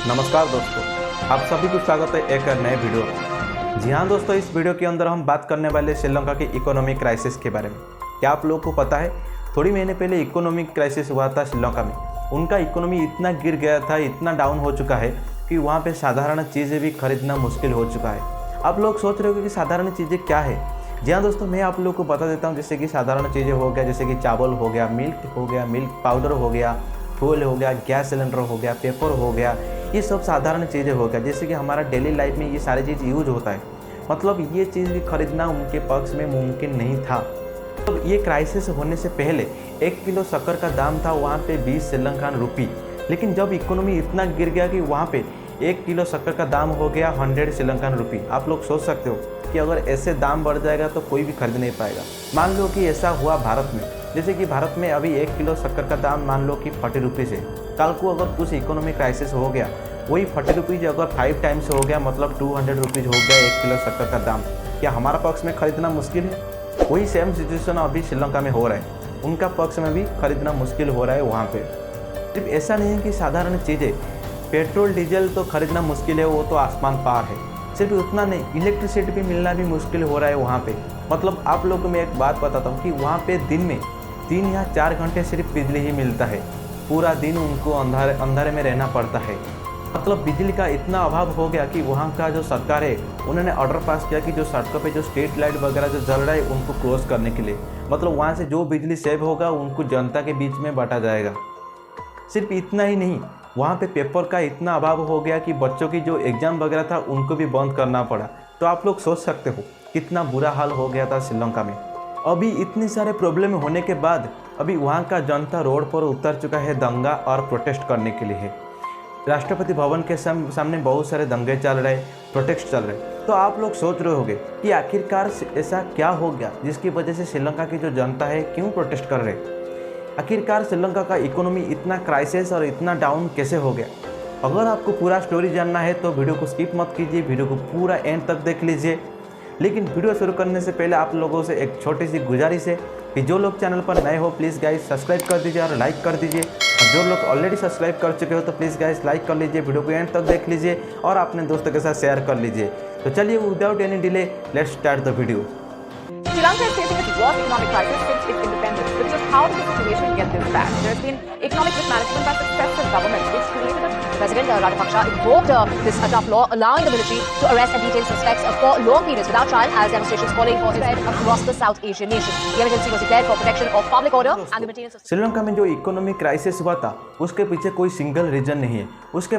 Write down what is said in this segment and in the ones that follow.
नमस्कार दोस्तों, आप सभी को स्वागत है एक नए वीडियो में। जी हाँ दोस्तों, इस वीडियो के अंदर हम बात करने वाले श्रीलंका की इकोनॉमिक क्राइसिस के बारे में। क्या आप लोगों को पता है, थोड़ी महीने पहले इकोनॉमिक क्राइसिस हुआ था श्रीलंका में। उनका इकोनॉमी इतना गिर गया था, इतना डाउन हो चुका है कि वहाँ पे साधारण चीज़ें भी खरीदना मुश्किल हो चुका है। आप लोग सोच रहे हो कि साधारण चीज़ें क्या है। जी हाँ दोस्तों, मैं आप लोगों को बता देता हूँ। जैसे कि साधारण चीज़ें हो गया, जैसे कि चावल हो गया, मिल्क पाउडर हो गया, फूल हो गया, गैस सिलेंडर हो गया, पेपर हो गया, ये सब साधारण चीज़ें हो गया। जैसे कि हमारा डेली लाइफ में ये सारी चीज़ यूज होता है। मतलब ये चीज़ भी खरीदना उनके पक्ष में मुमकिन नहीं था। तो ये क्राइसिस होने से पहले 1 किलो शक्कर का दाम था वहाँ पे 20 श्रीलंकन रुपी। लेकिन जब इकोनॉमी इतना गिर गया कि वहाँ पे 1 किलो शक्कर का दाम हो गया 100 श्रीलंकन रुपी। आप लोग सोच सकते हो कि अगर ऐसे दाम बढ़ जाएगा तो कोई भी खरीद नहीं पाएगा। मान लो कि ऐसा हुआ भारत में। जैसे कि भारत में अभी 1 किलो शक्कर का दाम मान लो कि 40 रुपीज़ है। कल को अगर कुछ इकोनॉमिक क्राइसिस हो गया, वही 40 रुपीज़ अगर 5 टाइम्स हो गया, मतलब 200 रुपीज़ हो गया 1 किलो शक्कर का दाम, क्या हमारा पक्ष में खरीदना मुश्किल है? वही सेम सिचुएशन अभी श्रीलंका में हो रहा है। उनका पक्ष में भी खरीदना मुश्किल हो रहा है वहाँ पे। सिर्फ ऐसा नहीं है कि साधारण चीज़ें, पेट्रोल डीजल तो खरीदना मुश्किल है, वो तो आसमान पार है। सिर्फ उतना नहीं, इलेक्ट्रिसिटी भी मिलना भी मुश्किल हो रहा है वहाँ पे। मतलब आप लोगों को मैं एक बात बताता हूँ कि वहाँ पे दिन में 3 या 4 घंटे सिर्फ बिजली ही मिलता है। पूरा दिन उनको अंधारे में रहना पड़ता है। मतलब बिजली का इतना अभाव हो गया कि वहाँ का जो सरकार है, उन्होंने ऑर्डर पास किया कि जो सड़कों पे जो स्ट्रीट लाइट वगैरह जो जल रहा है उनको क्लोज करने के लिए। मतलब वहाँ से जो बिजली सेव होगा उनको जनता के बीच में बांटा जाएगा। सिर्फ इतना ही नहीं, वहाँ पे पेपर का इतना अभाव हो गया कि बच्चों की जो एग्ज़ाम वगैरह था उनको भी बंद करना पड़ा। तो आप लोग सोच सकते हो कितना बुरा हाल हो गया था श्रीलंका में। अभी इतने सारे प्रॉब्लम होने के बाद अभी वहाँ का जनता रोड पर उतर चुका है दंगा और प्रोटेस्ट करने के लिए। राष्ट्रपति भवन के सामने बहुत सारे दंगे चल रहे, प्रोटेस्ट चल रहे। तो आप लोग सोच रहे होंगे कि आखिरकार ऐसा क्या हो गया जिसकी वजह से श्रीलंका की जो जनता है क्यों प्रोटेस्ट कर रहे। आखिरकार श्रीलंका का इकोनॉमी इतना क्राइसिस और इतना डाउन कैसे हो गया। अगर आपको पूरा स्टोरी जानना है तो वीडियो को स्किप मत कीजिए, वीडियो को पूरा एंड तक देख लीजिए। लेकिन वीडियो शुरू करने से पहले आप लोगों से एक छोटी सी गुजारिश है कि जो लोग चैनल पर नए हो प्लीज़ गाइस सब्सक्राइब कर दीजिए और लाइक कर दीजिए। और जो लोग ऑलरेडी सब्सक्राइब कर चुके हो तो प्लीज़ गाइस लाइक कर लीजिए, वीडियो को एंड तक देख लीजिए और अपने दोस्तों के साथ शेयर कर लीजिए। तो चलिए without any delay let's start the video. Sri Lanka is facing its worst economic crisis since its independence. But just how did the situation get this bad? There has been economic mismanagement by successive governments, which created a President Rajapaksa invoked this tough law, allowing the military to arrest and detain suspects for long periods without trial, as demonstrations calling for spread across the South Asian nation. The emergency was declared for protection of public order and the maintenance of. Sri Lanka में जो economic crisis हुआ था उसके पीछे कोई single reason नहीं है, उसके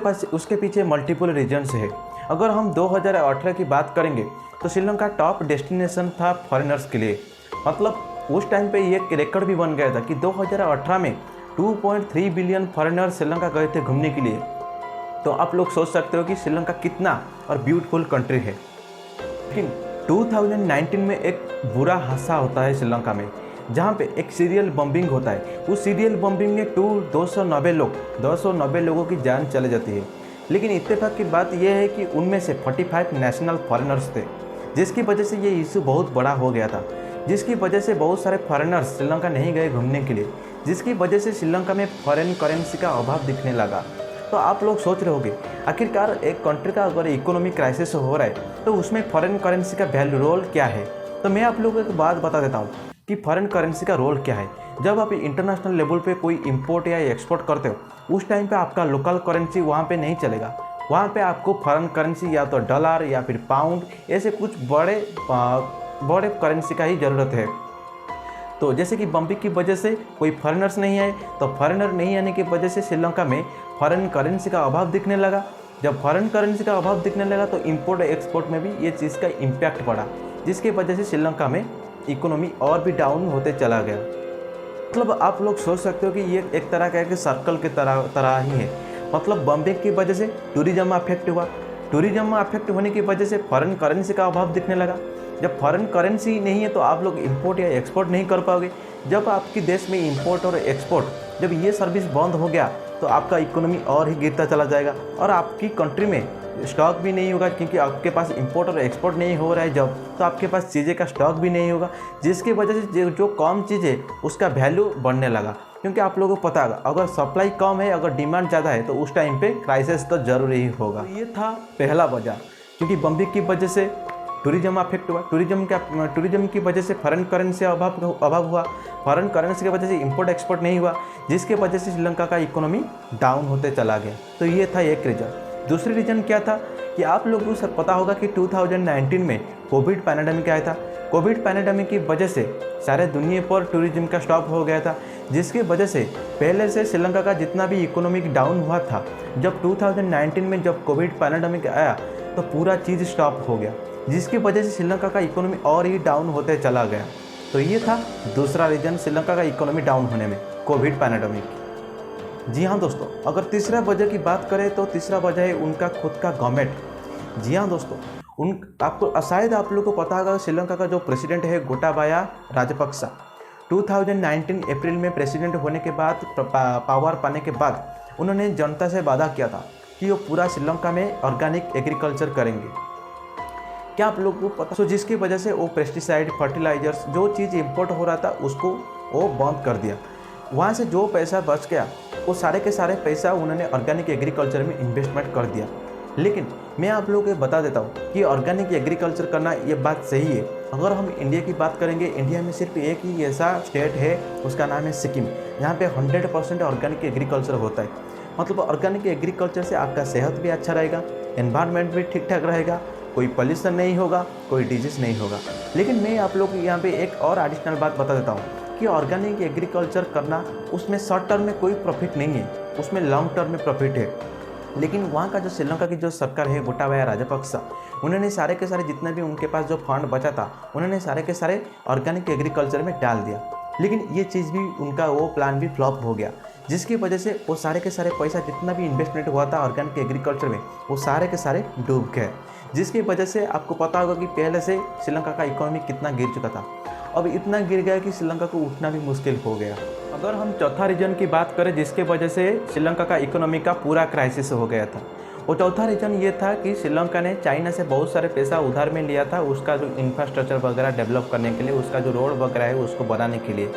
पीछे मल्टीपल रीजन्स है। अगर हम 2018 की बात करेंगे तो श्रीलंका टॉप डेस्टिनेशन था फॉरेनर्स के लिए। मतलब उस टाइम पे ये रिकॉर्ड भी बन गया था कि 2018 में 2.3 बिलियन फॉरेनर्स श्रीलंका गए थे घूमने के लिए। तो आप लोग सोच सकते हो कि श्रीलंका कितना और ब्यूटीफुल कंट्री है। लेकिन 2019 में एक बुरा हादसा होता है श्रीलंका में, जहाँ पे एक सीरियल बम्बिंग होता है। उस सीरियल बम्बिंग में 290 लोगों की जान चले जाती है। लेकिन इत्तेफाक की बात यह है कि उनमें से 45 नेशनल फॉरेनर्स थे, जिसकी वजह से ये इशू बहुत बड़ा हो गया था। जिसकी वजह से बहुत सारे फॉरेनर्स श्रीलंका नहीं गए घूमने के लिए, जिसकी वजह से श्रीलंका में फॉरेन करेंसी का अभाव दिखने लगा। तो आप लोग सोच रहे होंगे आखिरकार एक कंट्री का अगर इकोनॉमिक क्राइसिस हो रहा है तो उसमें फॉरेन करेंसी का वैल्यू रोल क्या है। तो मैं आप लोगों को एक बात बता देता हूँ कि फॉरेन करेंसी का रोल क्या है। जब आप इंटरनेशनल लेवल पे कोई इंपोर्ट या एक्सपोर्ट करते हो उस टाइम पे आपका लोकल करेंसी वहाँ पे नहीं चलेगा। वहाँ पे आपको फॉरेन करेंसी या तो डॉलर या फिर पाउंड, ऐसे कुछ बड़े करेंसी का ही ज़रूरत है। तो जैसे कि बम्बिंग की वजह से कोई फॉरेनर्स नहीं आए, तो फॉरेनर नहीं आने की वजह से श्रीलंका में फॉरेन करेंसी का अभाव दिखने लगा। जब फॉरेन करेंसी का अभाव दिखने लगा तो इंपोर्ट और एक्सपोर्ट में भी ये चीज़ का इम्पैक्ट पड़ा, जिसकी वजह से श्रीलंका में इकोनॉमी और भी डाउन होते चला गया। मतलब आप लोग सोच सकते हो कि ये एक तरह का एक सर्कल की तरह ही है। मतलब बम्बिंग की वजह से टूरिज्म में अफेक्ट हुआ, टूरिज्म में अफेक्ट होने की वजह से फॉरेन करेंसी का अभाव दिखने लगा। जब फॉरेन करेंसी नहीं है तो आप लोग इंपोर्ट या एक्सपोर्ट नहीं कर पाओगे। जब आपके देश में इंपोर्ट और एक्सपोर्ट, जब ये सर्विस बंद हो गया तो आपका इकोनॉमी और ही गिरता चला जाएगा और आपकी कंट्री में स्टॉक भी नहीं होगा, क्योंकि आपके पास इंपोर्ट और एक्सपोर्ट नहीं हो रहा है जब, तो आपके पास चीज़ें का स्टॉक भी नहीं होगा, जिसकी वजह से जो कम चीज़ है उसका वैल्यू बढ़ने लगा। क्योंकि आप लोगों को पता होगा अगर सप्लाई कम है, अगर डिमांड ज़्यादा है तो उस टाइम पे क्राइसिस तो जरूर ही होगा। तो ये था पहला वजह, क्योंकि बम्बी की वजह से टूरिज्म अफेक्ट हुआ। टूरिज्म की वजह से फॉरेन करेंसी अभाव हुआ। फॉरेन करेंसी की वजह से इंपोर्ट एक्सपोर्ट नहीं हुआ, जिसके वजह से श्रीलंका का इकोनॉमी डाउन होते चला गया। तो ये था एक रीज़न। दूसरी रीज़न क्या था कि आप लोगों को सब पता होगा कि 2019 में कोविड पैंडेमिक आया था। कोविड पैंडेमिक की वजह से सारे दुनिया पर टूरिज्म का स्टॉप हो गया था, जिसकी वजह से पहले से श्रीलंका का जितना भी इकोनॉमिक डाउन हुआ था, जब 2019 में जब कोविड पैंडेमिक आया तो पूरा चीज़ स्टॉप हो गया, जिसकी वजह से श्रीलंका का इकोनॉमी और ही डाउन होते चला गया। तो ये था दूसरा रीज़न श्रीलंका का इकोनॉमी डाउन होने में, कोविड पैंडेमिक। जी हाँ दोस्तों, अगर तीसरा वजह की बात करें तो तीसरा वजह है उनका खुद का गवर्नमेंट। जी हाँ दोस्तों, आपको शायद आप लोगों को पता होगा श्रीलंका का जो प्रेसिडेंट है गोटाबाया राजपक्सा, 2019 अप्रैल में प्रेसिडेंट होने के बाद, पावर पाने के बाद उन्होंने जनता से वादा किया था कि वो पूरा श्रीलंका में ऑर्गेनिक एग्रीकल्चर करेंगे। क्या आप लोगों को पता? जिसकी वजह से वो पेस्टिसाइड, फर्टिलाइजर्स, जो चीज़ इंपोर्ट हो रहा था उसको वो बंद कर दिया। वहाँ से जो पैसा बच गया वो सारे के सारे पैसा उन्होंने ऑर्गेनिक एग्रीकल्चर में इन्वेस्टमेंट कर दिया। लेकिन मैं आप लोगों को बता देता हूँ कि ऑर्गेनिक एग्रीकल्चर करना ये बात सही है। अगर हम इंडिया की बात करेंगे, इंडिया में सिर्फ एक ही ऐसा स्टेट है, उसका नाम है सिक्किम, जहाँ पे 100% ऑर्गेनिक एग्रीकल्चर होता है। मतलब ऑर्गेनिक एग्रीकल्चर से आपका सेहत भी अच्छा रहेगा, एनवायरनमेंट भी ठीक ठाक रहेगा, कोई पॉल्यूशन नहीं होगा, कोई डिजीज़ नहीं होगा। लेकिन मैं आप लोग को यहाँ पे एक और एडिशनल बात बता देता हूँ कि ऑर्गेनिक एग्रीकल्चर करना, उसमें शॉर्ट टर्म में कोई प्रॉफिट नहीं है, उसमें लॉन्ग टर्म में प्रॉफिट है। लेकिन वहाँ का जो श्रीलंका की जो सरकार है गोटाबाया राजपक्सा, उन्होंने सारे के सारे जितने भी उनके पास जो फंड बचा था उन्होंने सारे के सारे ऑर्गेनिक एग्रीकल्चर में डाल दिया। लेकिन ये चीज़ भी उनका वो प्लान भी फ्लॉप हो गया, जिसकी वजह से वो सारे के सारे पैसा जितना भी इन्वेस्टमेंट हुआ था ऑर्गेनिक एग्रीकल्चर में वो सारे के सारे डूब गए, जिसकी वजह से आपको पता होगा कि पहले से श्रीलंका का इकोनॉमी कितना गिर चुका था। अब इतना गिर गया कि श्रीलंका को उठना भी मुश्किल हो गया। अगर हम चौथा रीजन की बात करें जिसके वजह से श्रीलंका का इकोनॉमी का पूरा क्राइसिस हो गया था, वो चौथा रीजन ये था कि श्रीलंका ने चाइना से बहुत सारे पैसा उधार में लिया था उसका जो इंफ्रास्ट्रक्चर वगैरह डेवलप करने के लिए, उसका जो रोड वगैरह है उसको बनाने के लिए।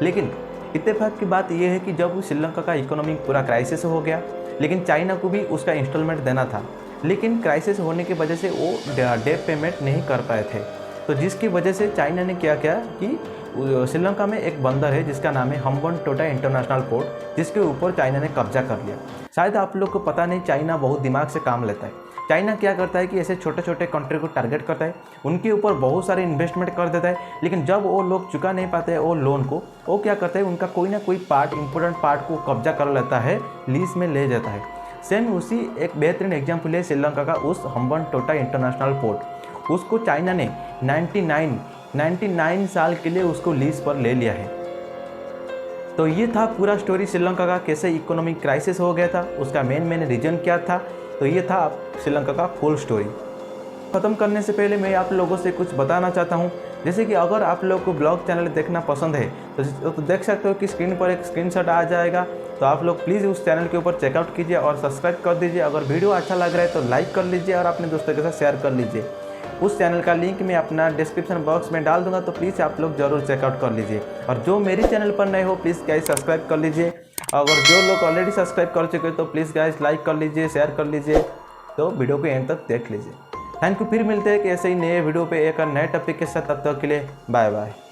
लेकिन इत्तेफाक की बात यह है कि जब श्रीलंका का इकोनॉमी पूरा क्राइसिस हो गया, लेकिन चाइना को भी उसका इंस्टॉलमेंट देना था, लेकिन क्राइसिस होने की वजह से वो डेट पेमेंट नहीं कर पाए थे। तो जिसकी वजह से चाइना ने क्या किया कि श्रीलंका में एक बंदर है जिसका नाम है हम्बनटोटा इंटरनेशनल पोर्ट, जिसके ऊपर चाइना ने कब्जा कर लिया। शायद आप लोग को पता नहीं, चाइना बहुत दिमाग से काम लेता है। चाइना क्या करता है कि ऐसे छोटे छोटे कंट्री को टारगेट करता है, उनके ऊपर बहुत सारे इन्वेस्टमेंट कर देता है, लेकिन जब वो लोग चुका नहीं पाते हैं वो लोन को, वो क्या करता है उनका कोई ना कोई पार्ट, इंपॉर्टेंट पार्ट को कब्जा कर लेता है, लीज में ले जाता है। सेम उसी एक बेहतरीन एग्जाम्पल है श्रीलंका का उस हम्बनटोटा इंटरनेशनल पोर्ट। उसको चाइना ने 99 साल के लिए उसको लीज पर ले लिया है। तो ये था पूरा स्टोरी श्रीलंका का, कैसे इकोनॉमिक क्राइसिस हो गया था, उसका मेन रीजन क्या था। तो ये था श्रीलंका का फुल स्टोरी। ख़त्म करने से पहले मैं आप लोगों से कुछ बताना चाहता हूँ, जैसे कि अगर आप लोगों को ब्लॉग चैनल देखना पसंद है तो देख सकते हो कि स्क्रीन पर एक स्क्रीनशॉट आ जाएगा। तो आप लोग प्लीज़ उस चैनल के ऊपर चेकआउट कीजिए और सब्सक्राइब कर दीजिए। अगर वीडियो अच्छा लग रहा है तो लाइक कर लीजिए और अपने दोस्तों के साथ शेयर कर लीजिए। उस चैनल का लिंक मैं अपना डिस्क्रिप्शन बॉक्स में डाल दूंगा, तो प्लीज़ आप लोग ज़रूर चेकआउट कर लीजिए। और जो मेरे चैनल पर नए हो प्लीज़ गाइस सब्सक्राइब कर लीजिए। अगर जो लोग ऑलरेडी सब्सक्राइब कर चुके तो प्लीज़ गाइस लाइक कर लीजिए, शेयर कर लीजिए। तो वीडियो को एंड तक देख लीजिए। Thank you. फिर मिलते हैं कि ऐसे ही नए वीडियो पे एक नए टॉपिक के साथ। तब तक के लिए बाय बाय।